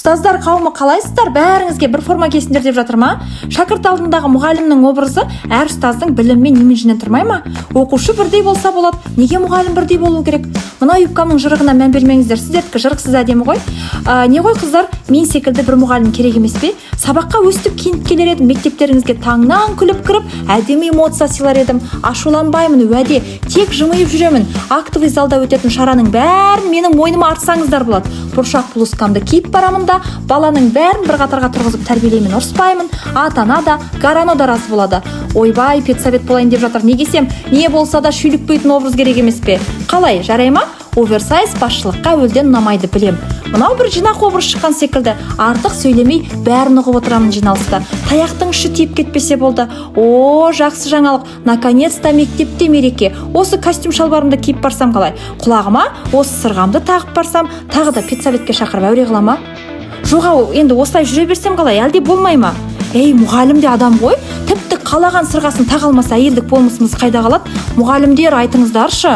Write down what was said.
Ұстаздар қауымы қалайсыздар? Бәріңізге бір форма кесіңдер деп жатыр ма? Шәкірт алдындағы мұғалімнің образы әр ұстаздың білімі мен имиджінен тұрмай ма? Оқушы бірдей болса болады, неге мұғалім бірдей болу керек? Мына юбкамның жырығына мән бермеңіздер, сіздердікі жырықсыз әдемі ғой. Не ғой қыздар, мен секілді бір мұғалім керек емес пе? Сабаққа өстіп киініп келер едім, мектептеріңізге таңнан күліп кіріп, әдемі эмоция сыйлар едім. Ашуланбаймын, уәде, тек жымиып жүремін. Актовый залда өтетін шараның бәрін менің мойныма артсаңыздар болады. Бұршақ блузкамды киіп барамын да, баланың бәрін бір қатарға тұрғызып тәрбиелеймін, ұрыспаймын. Ата-ана да, гарано да разы болады. Ойбай, педсовет болайын деп жатыр. Не десем, не болса да шүйлікпейтін образ керек емес пе? Қалай, жарай ма? Оверсайз басшылыққа өлден ұнамайды, білем. Мынау бір жинақ образ шыққан секілді. Артық сөйлемей бәрін ұғып отырамын жиналыста. Таяқтың ұшы тиіп кетпесе болды. О, жақсы жаңалық. Наконец-то мектепте мереке. Осы костюм шалбарымды киіп барсам қалай? Құлағыма осы сырғамды тағып барсам, тағы да педсоветке шақырып әуре қылама? Жоға, енді осылай жүре берсем қалай? Әлде болмай ма? Ей, мұғалім де адам ғой. Тіпті қалаған сырғасын тағалмаса әйелдік болмысымыз қайда қалады? Мұғалімдер, айтыңыздаршы.